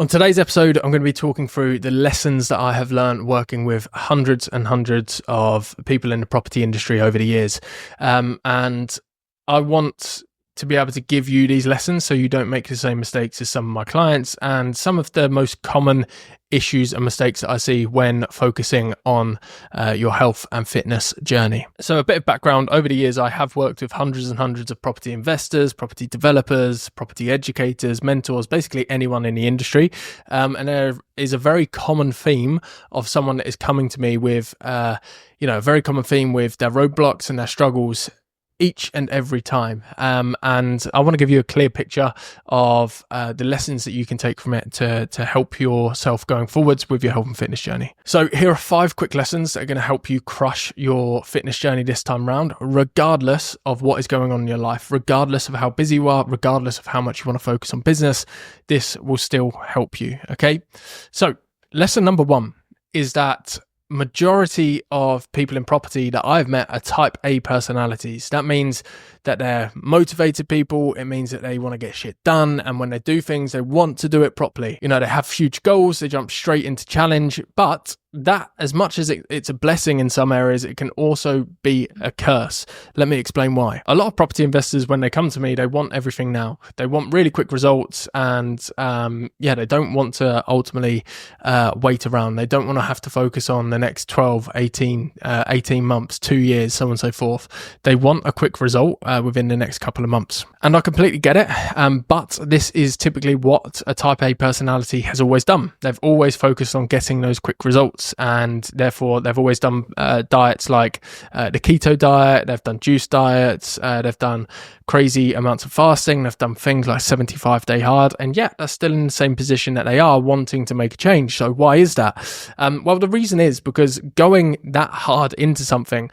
On today's episode, I'm going to be talking through the lessons that I have learned working with hundreds and hundreds of people in the property industry over the years. And I want to be able to give you these lessons so you don't make the same mistakes as some of my clients and some of the most common issues and mistakes that I see when focusing on your health and fitness journey. So a bit of background, over the years, I have worked with hundreds and hundreds of property investors, property developers, property educators, mentors, basically anyone in the industry. And there is a very common theme of someone that is coming to me with, a very common theme with their roadblocks and their struggles each and every time. And I want to give you a clear picture of the lessons that you can take from it to help yourself going forwards with your health and fitness journey. So here are 5 quick lessons that are going to help you crush your fitness journey this time round, regardless of what is going on in your life, regardless of how busy you are, regardless of how much you want to focus on business. This will still help you. Okay. So lesson number 1 is that majority of people in property that I've met are type A personalities. That means that they're motivated people. It means that they want to get shit done. And when they do things, they want to do it properly. They have huge goals. They jump straight into challenge. But that, as much as it's a blessing in some areas, it can also be a curse. Let me explain why. A lot of property investors, when they come to me, they want everything now. They want really quick results. And they don't want to ultimately wait around. They don't want to have to focus on the next 12, 18 months, 2 years, so on and so forth. They want a quick result within the next couple of months. And I completely get it. But this is typically what a type A personality has always done. They've always focused on getting those quick results. And therefore, they've always done diets like the keto diet. They've done juice diets. They've done crazy amounts of fasting. They've done things like 75-day hard. And yet, they're still in the same position that they are, wanting to make a change. So why is that? Well, the reason is because going that hard into something,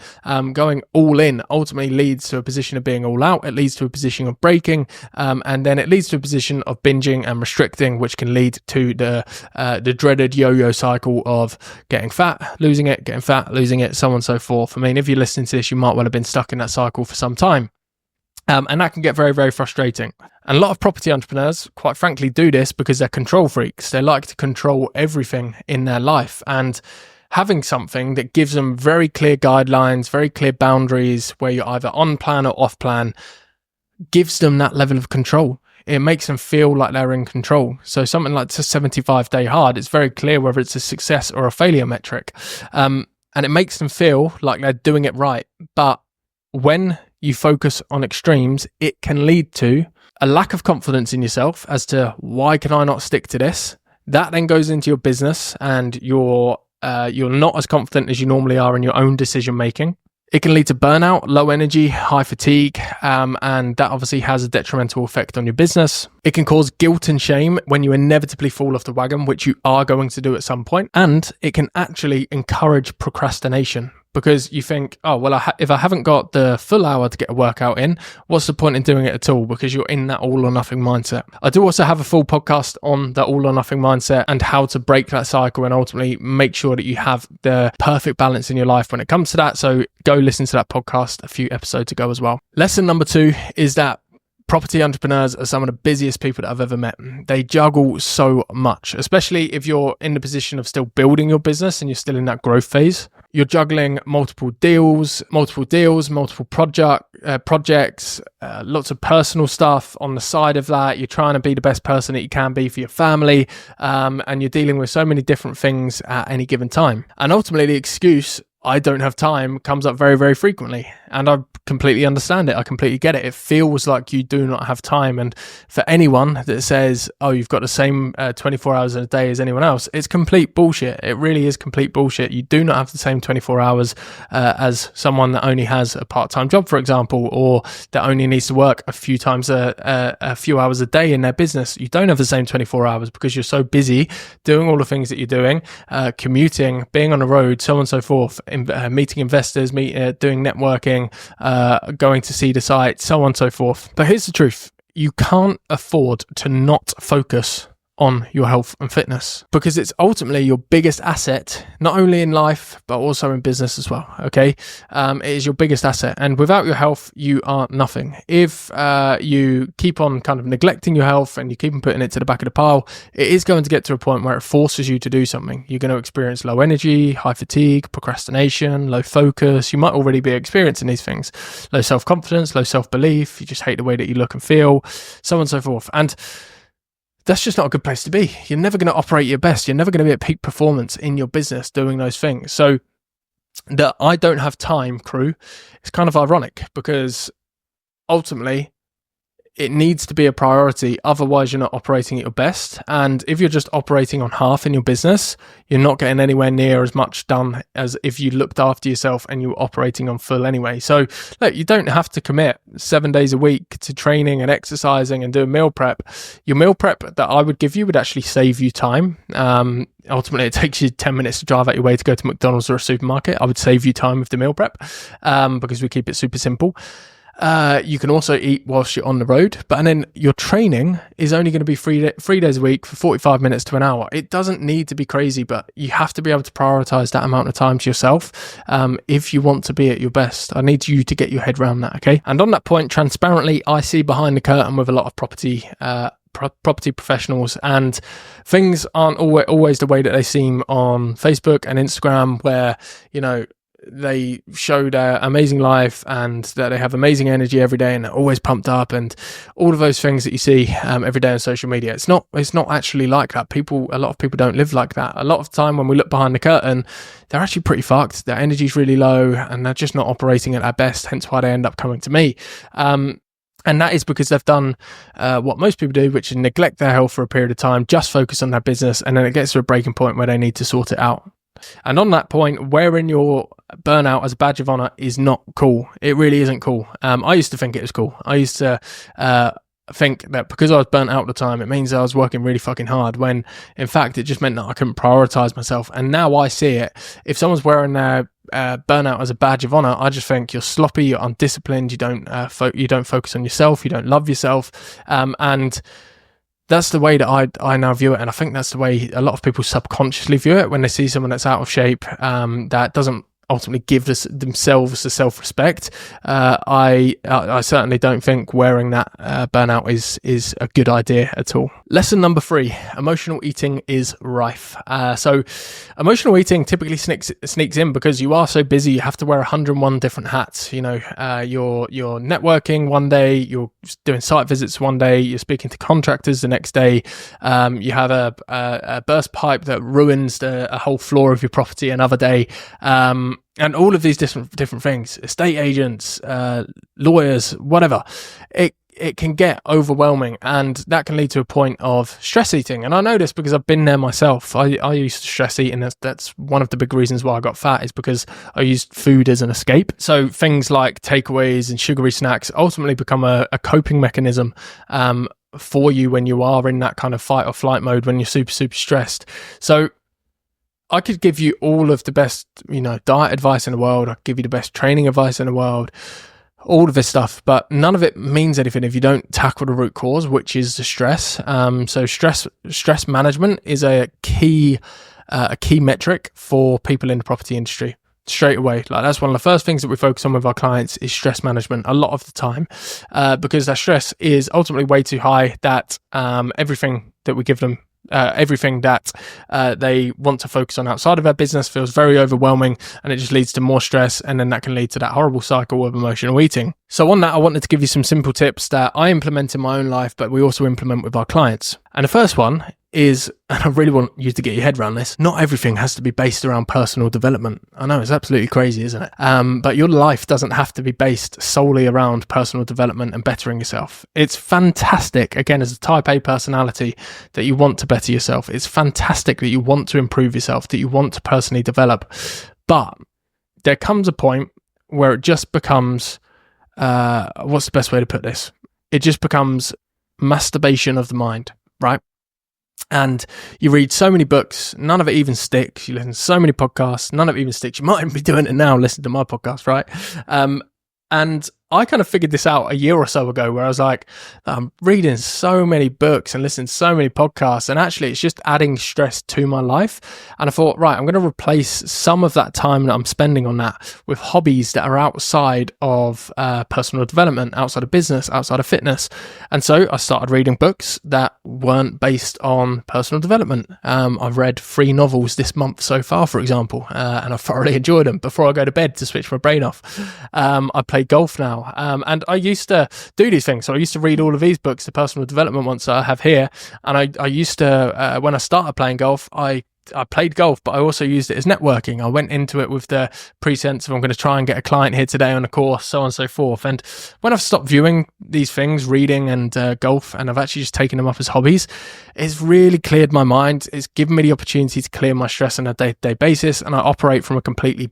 going all in, ultimately leads to a position of being all out. It leads to a position of breaking. And then it leads to a position of binging and restricting, which can lead to the dreaded yo-yo cycle of getting fat, losing it, getting fat, losing it, so on and so forth. I mean, if you're listening to this, you might well have been stuck in that cycle for some time. And that can get very, very frustrating. And a lot of property entrepreneurs, quite frankly, do this because they're control freaks. They like to control everything in their life. And having something that gives them very clear guidelines, very clear boundaries, where you're either on plan or off plan, gives them that level of control. It makes them feel like they're in control. So something like the 75-day hard, it's very clear whether it's a success or a failure metric. And it makes them feel like they're doing it right. But when you focus on extremes, it can lead to a lack of confidence in yourself as to why can I not stick to this? That then goes into your business and you're not as confident as you normally are in your own decision making. It can lead to burnout, low energy, high fatigue, and that obviously has a detrimental effect on your business. It can cause guilt and shame when you inevitably fall off the wagon, which you are going to do at some point. And it can actually encourage procrastination because you think, oh, well, if I haven't got the full hour to get a workout in, what's the point in doing it at all? Because you're in that all or nothing mindset. I do also have a full podcast on the all or nothing mindset and how to break that cycle and ultimately make sure that you have the perfect balance in your life when it comes to that. So go listen to that podcast a few episodes ago as well. Lesson number 2 is that property entrepreneurs are some of the busiest people that I've ever met. They juggle so much, especially if you're in the position of still building your business and you're still in that growth phase. You're juggling multiple deals, multiple projects, lots of personal stuff on the side of that. You're trying to be the best person that you can be for your family, and you're dealing with so many different things at any given time. And ultimately, the excuse, I don't have time, comes up very, very frequently. And I completely understand it. I completely get it. It feels like you do not have time. And for anyone that says, oh, you've got the same 24 hours in a day as anyone else, it's complete bullshit. It really is complete bullshit. You do not have the same 24 hours as someone that only has a part-time job, for example, or that only needs to work a few hours a day in their business. You don't have the same 24 hours because you're so busy doing all the things that you're doing, commuting, being on the road, so on and so forth, meeting investors, doing networking, going to see the site, so on and so forth. But here's the truth. You can't afford to not focus on your health and fitness, because it's ultimately your biggest asset, not only in life, but also in business as well. Okay. It is your biggest asset. And without your health, you are nothing. If you keep on kind of neglecting your health and you keep on putting it to the back of the pile, it is going to get to a point where it forces you to do something. You're going to experience low energy, high fatigue, procrastination, low focus. You might already be experiencing these things. Low self-confidence, low self-belief. You just hate the way that you look and feel, so on and so forth. And that's just not a good place to be. You're never going to operate your best. You're never going to be at peak performance in your business doing those things. So the I don't have time crew is kind of ironic, because ultimately it needs to be a priority. Otherwise, you're not operating at your best. And if you're just operating on half in your business, you're not getting anywhere near as much done as if you looked after yourself and you were operating on full anyway. So look, you don't have to commit 7 days a week to training and exercising and doing meal prep. Your meal prep that I would give you would actually save you time. Ultimately, it takes you 10 minutes to drive out your way to go to McDonald's or a supermarket. I would save you time with the meal prep because we keep it super simple. You can also eat whilst you're on the road, and then your training is only going to be 3 days a week for 45 minutes to an hour. It doesn't need to be crazy, but you have to be able to prioritize that amount of time to yourself if you want to be at your best. I need you to get your head around that, okay? And on that point, transparently, I see behind the curtain with a lot of property professionals, and things aren't always the way that they seem on Facebook and Instagram, where, you know, they show their amazing life and that they have amazing energy every day and they're always pumped up and all of those things that you see every day on social media. It's not actually like that. A lot of people don't live like that. A lot of the time when we look behind the curtain, they're actually pretty fucked. Their energy's really low and they're just not operating at their best, hence why they end up coming to me. And that is because they've done what most people do, which is neglect their health for a period of time, just focus on their business, and then it gets to a breaking point where they need to sort it out. And on that point, wearing your burnout as a badge of honor is not cool. It really isn't cool. I used to think it was cool. I used to think that because I was burnt out at the time, it means I was working really fucking hard, when in fact it just meant that I couldn't prioritize myself. And now I see it. If someone's wearing their burnout as a badge of honor, I just think you're sloppy, you're undisciplined, you don't focus on yourself, you don't love yourself, and that's the way that I now view it. And I think that's the way a lot of people subconsciously view it when they see someone that's out of shape, that doesn't ultimately give themselves the self-respect. I certainly don't think wearing that burnout is a good idea at all. Lesson number 3, emotional eating is rife. So emotional eating typically sneaks in because you are so busy. You have to wear 101 different hats. You know, you're networking one day, you're doing site visits one day, you're speaking to contractors the next day. You have a burst pipe that ruins a whole floor of your property another day. And all of these different things, estate agents, lawyers, whatever, it can get overwhelming, and that can lead to a point of stress eating. And I know this because I've been there myself. I used to stress eat, and that's one of the big reasons why I got fat, is because I used food as an escape. So things like takeaways and sugary snacks ultimately become a coping mechanism for you when you are in that kind of fight or flight mode, when you're super, super stressed. So I could give you all of the best, diet advice in the world. I could give you the best training advice in the world, all of this stuff, but none of it means anything if you don't tackle the root cause, which is the stress. So stress management is a key metric for people in the property industry. Straight away, like that's one of the first things that we focus on with our clients is stress management a lot of the time, because their stress is ultimately way too high, that everything that we give them, everything that they want to focus on outside of their business feels very overwhelming, and it just leads to more stress, and then that can lead to that horrible cycle of emotional eating. So on that, I wanted to give you some simple tips that I implement in my own life, but we also implement with our clients. And the first one is, and I really want you to get your head around this, not everything has to be based around personal development. I know it's absolutely crazy, isn't it? But your life doesn't have to be based solely around personal development and bettering yourself. It's fantastic, again, as a type A personality, that you want to better yourself. It's fantastic that you want to improve yourself, that you want to personally develop. But there comes a point where it just becomes, what's the best way to put this? It just becomes masturbation of the mind, right? And you read so many books, none of it even sticks. You listen to so many podcasts, none of it even sticks. You might even be doing it now, listening to my podcast, right? And I kind of figured this out a year or so ago, where I was like, I'm reading so many books and listening to so many podcasts, and actually it's just adding stress to my life. And I thought, right, I'm going to replace some of that time that I'm spending on that with hobbies that are outside of personal development, outside of business, outside of fitness. And so I started reading books that weren't based on personal development. I've read 3 novels this month so far, for example, and I thoroughly enjoyed them before I go to bed to switch my brain off. I play golf now. And I used to do these things. So I used to read all of these books, the personal development ones that I have here. And I used to, when I started playing golf, I played golf, but I also used it as networking. I went into it with the pretense of I'm going to try and get a client here today on a course, so on and so forth. And when I've stopped viewing these things, reading and golf, and I've actually just taken them up as hobbies, it's really cleared my mind. It's given me the opportunity to clear my stress on a day-to-day basis, and I operate from a completely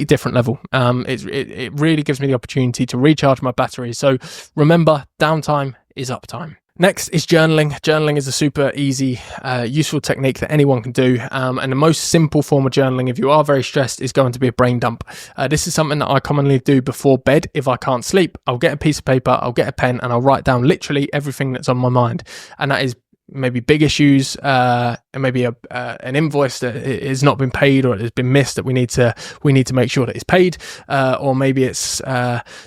different level. It really gives me the opportunity to recharge my batteries. So remember, downtime is uptime. Next is journaling. Journaling is a super easy, useful technique that anyone can do. And the most simple form of journaling, if you are very stressed, is going to be a brain dump. This is something that I commonly do before bed. If I can't sleep, I'll get a piece of paper, I'll get a pen, and I'll write down literally everything that's on my mind. And that is maybe big issues, and maybe an invoice that has not been paid or it has been missed that we need to make sure that it's paid, or maybe it's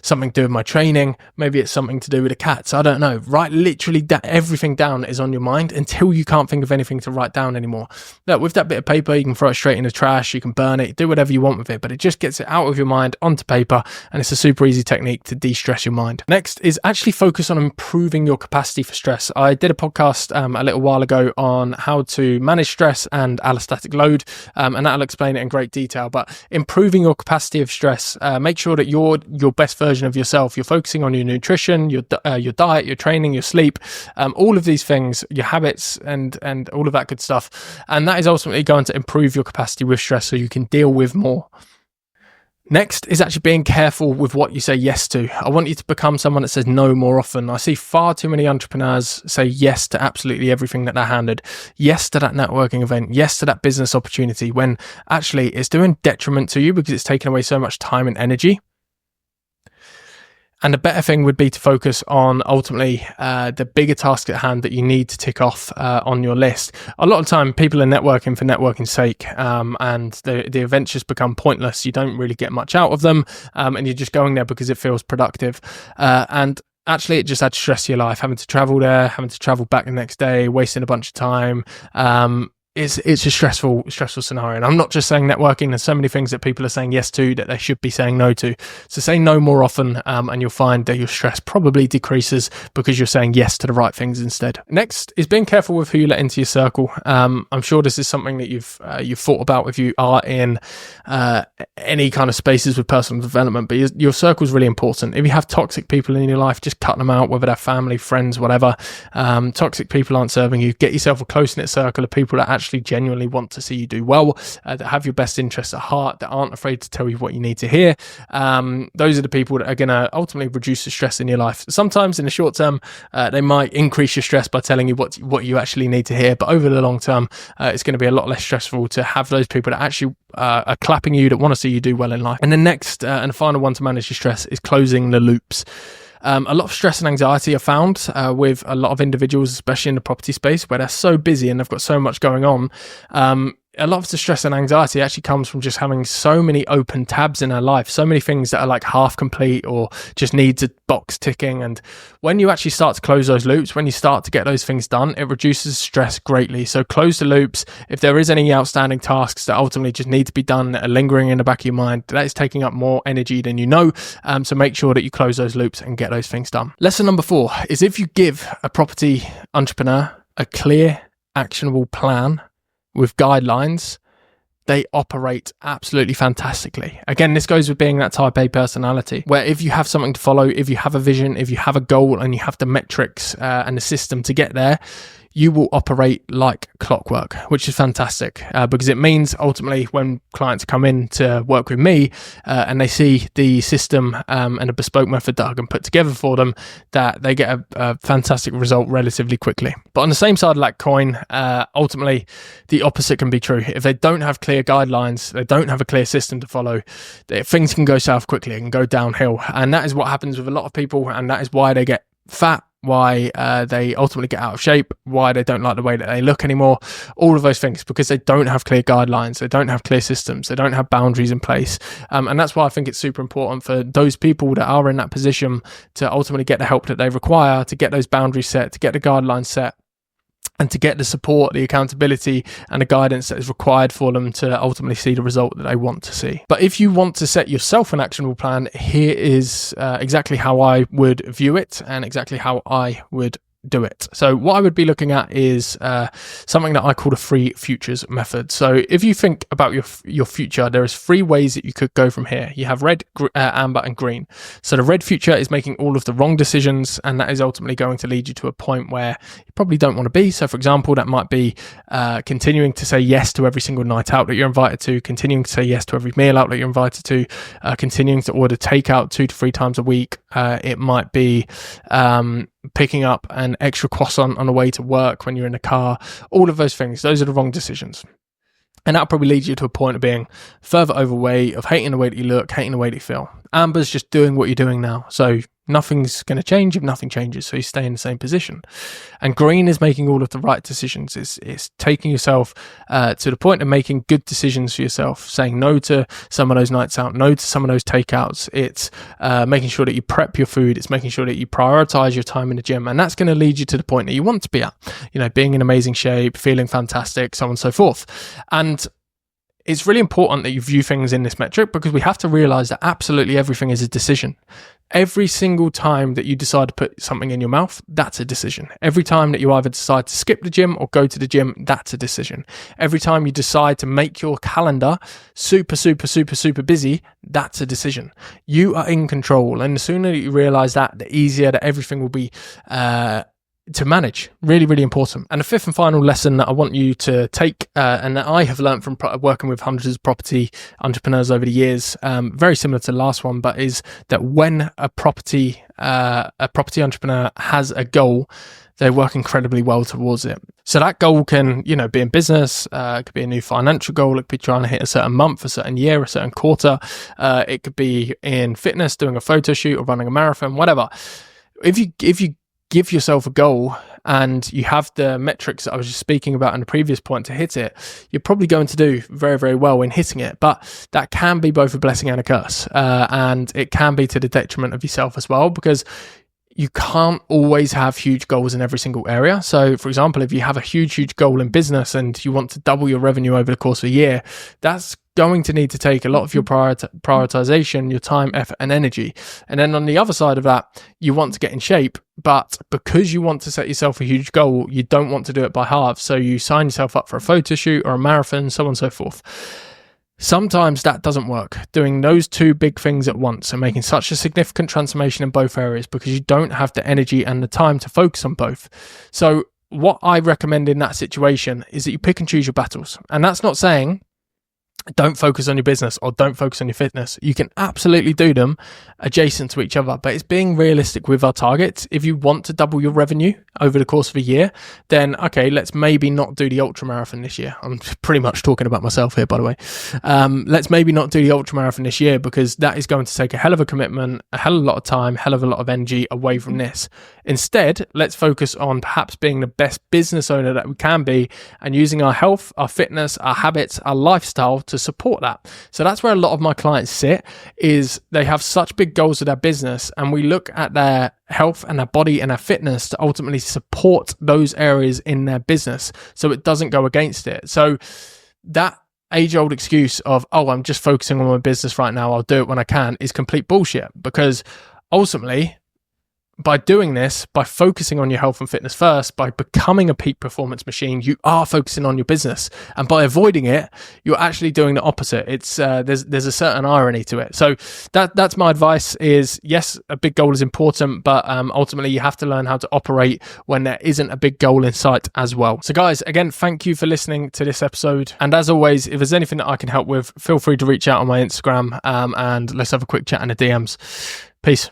something to do with my training, maybe it's something to do with the cats. I don't know. Write literally everything down that is on your mind until you can't think of anything to write down anymore. Look, with that bit of paper, you can throw it straight in the trash, you can burn it, do whatever you want with it, but it just gets it out of your mind onto paper, and it's a super easy technique to de-stress your mind. Next is actually focus on improving your capacity for stress. I did a podcast a little while ago on how to manage stress and allostatic load, and that'll explain it in great detail. But improving your capacity of stress, make sure that you're your best version of yourself. You're focusing on your nutrition, your diet, your training, your sleep, all of these things, your habits, and all of that good stuff. And that is ultimately going to improve your capacity with stress so you can deal with more. Next is actually being careful with what you say yes to. I want you to become someone that says no more often. I see far too many entrepreneurs say yes to absolutely everything that they're handed. Yes to that networking event. Yes to that business opportunity, when actually it's doing detriment to you because it's taking away so much time and energy. And the better thing would be to focus on ultimately the bigger task at hand that you need to tick off on your list. A lot of time people are networking for networking's sake, and the events just become pointless. You don't really get much out of them, and you're just going there because it feels productive. And actually it just adds stress to your life, having to travel there, having to travel back the next day, wasting a bunch of time. It's a stressful scenario. And I'm not just saying networking. There's so many things that people are saying yes to that they should be saying no to. So say no more often, and you'll find that your stress probably decreases because you're saying yes to the right things instead. Next is being careful with who you let into your circle. I'm sure this is something that you've thought about if you are in any kind of spaces with personal development, but your circle is really important. If you have toxic people in your life, just cut them out, whether they're family, friends, whatever. Toxic people aren't serving you. Get yourself a close-knit circle of people that actually genuinely want to see you do well, that have your best interests at heart, that aren't afraid to tell you what you need to hear. Those are the people that are going to ultimately reduce the stress in your life. Sometimes in the short term, they might increase your stress by telling you what you actually need to hear, but over the long term, it's going to be a lot less stressful to have those people that actually are clapping you, that want to see you do well in life. And the next and the final one to manage your stress is closing the loops. A lot of stress and anxiety are found with a lot of individuals, especially in the property space, where they're so busy and they've got so much going on. A lot of the stress and anxiety actually comes from just having so many open tabs in our life, so many things that are like half complete or just needs a box ticking. And when you actually start to close those loops, when you start to get those things done, it reduces stress greatly. So close the loops. If there is any outstanding tasks that ultimately just need to be done that are lingering in the back of your mind, that is taking up more energy than you know. So make sure that you close those loops and get those things done. Lesson number 4 is if you give a property entrepreneur a clear, actionable plan with guidelines, they operate absolutely fantastically. Again, this goes with being that type A personality, where if you have something to follow, if you have a vision, if you have a goal and you have the metrics and the system to get there, you will operate like clockwork, which is fantastic because it means ultimately when clients come in to work with me and they see the system and a bespoke method that I can put together for them, that they get a fantastic result relatively quickly. But on the same side of that coin, ultimately the opposite can be true. If they don't have clear guidelines, they don't have a clear system to follow, things can go south quickly, it can go downhill. And that is what happens with a lot of people, and that is why they get fat, why they ultimately get out of shape, why they don't like the way that they look anymore, all of those things, because they don't have clear guidelines, they don't have clear systems, they don't have boundaries in place. And that's why I think it's super important for those people that are in that position to ultimately get the help that they require, to get those boundaries set, to get the guidelines set, and to get the support, the accountability, and the guidance that is required for them to ultimately see the result that they want to see. But if you want to set yourself an actionable plan, here is exactly how I would view it and exactly how I would do it. So what I would be looking at is something that I call the 3 futures method. So if you think about your future, there is 3 ways that you could go from here. You have red, amber, and green. So the red future is making all of the wrong decisions, and that is ultimately going to lead you to a point where you probably don't want to be. So for example, that might be continuing to say yes to every single night out that you're invited to, continuing to say yes to every meal out that you're invited to, continuing to order takeout 2 to 3 times a week. It might be picking up an extra croissant on the way to work when you're in the car. All of those things, those are the wrong decisions. And that'll probably lead you to a point of being further overweight, of hating the way that you look, hating the way that you feel. Amber's just doing what you're doing now. So nothing's going to change if nothing changes. So you stay in the same position. And green is making all of the right decisions. It's taking yourself to the point of making good decisions for yourself, saying no to some of those nights out, no to some of those takeouts. It's making sure that you prep your food. It's making sure that you prioritize your time in the gym. And that's going to lead you to the point that you want to be at, being in amazing shape, feeling fantastic, so on and so forth. And it's really important that you view things in this metric, because we have to realize that absolutely everything is a decision. Every single time that you decide to put something in your mouth, that's a decision. Every time that you either decide to skip the gym or go to the gym, that's a decision. Every time you decide to make your calendar super, super, super, super busy, that's a decision. You are in control. And the sooner that you realize that, the easier that everything will be to manage. Really, really important. And the 5th and final lesson that I want you to take, and that I have learned from working with hundreds of property entrepreneurs over the years, very similar to the last one, but is that when a property entrepreneur has a goal, they work incredibly well towards it. So that goal can, be in business, it could be a new financial goal, it could be trying to hit a certain month, a certain year, a certain quarter, it could be in fitness, doing a photo shoot or running a marathon, whatever. If you give yourself a goal and you have the metrics that I was just speaking about in the previous point to hit it, you're probably going to do very, very well in hitting it. But that can be both a blessing and a curse. And it can be to the detriment of yourself as well, because you can't always have huge goals in every single area. So for example, if you have a huge goal in business and you want to double your revenue over the course of a year, that's going to need to take a lot of your prioritization, your time, effort, and energy. And then on the other side of that, you want to get in shape, but because you want to set yourself a huge goal, you don't want to do it by halves. So you sign yourself up for a photo shoot or a marathon, so on and so forth. Sometimes that doesn't work, doing those 2 big things at once and making such a significant transformation in both areas, because you don't have the energy and the time to focus on both. So what I recommend in that situation is that you pick and choose your battles. And that's not saying don't focus on your business or don't focus on your fitness. You can absolutely do them adjacent to each other, but it's being realistic with our targets. If you want to double your revenue over the course of a year, then okay, let's maybe not do the ultra marathon this year. I'm pretty much talking about myself here, by the way. Let's maybe not do the ultra marathon this year, because that is going to take a hell of a commitment, a hell of a lot of time, hell of a lot of energy away from this. Instead, let's focus on perhaps being the best business owner that we can be and using our health, our fitness, our habits, our lifestyle to support that. So that's where a lot of my clients sit, is they have such big goals with their business, and we look at their health and their body and their fitness to ultimately support those areas in their business so it doesn't go against it. So that age-old excuse of, oh, I'm just focusing on my business right now, I'll do it when I can, is complete bullshit, because ultimately by doing this, by focusing on your health and fitness first, by becoming a peak performance machine, you are focusing on your business. And by avoiding it, you're actually doing the opposite. It's there's a certain irony to it. So that's my advice is, yes, a big goal is important, but ultimately you have to learn how to operate when there isn't a big goal in sight as well. So guys, again, thank you for listening to this episode. And as always, if there's anything that I can help with, feel free to reach out on my Instagram and let's have a quick chat in the DMs. Peace.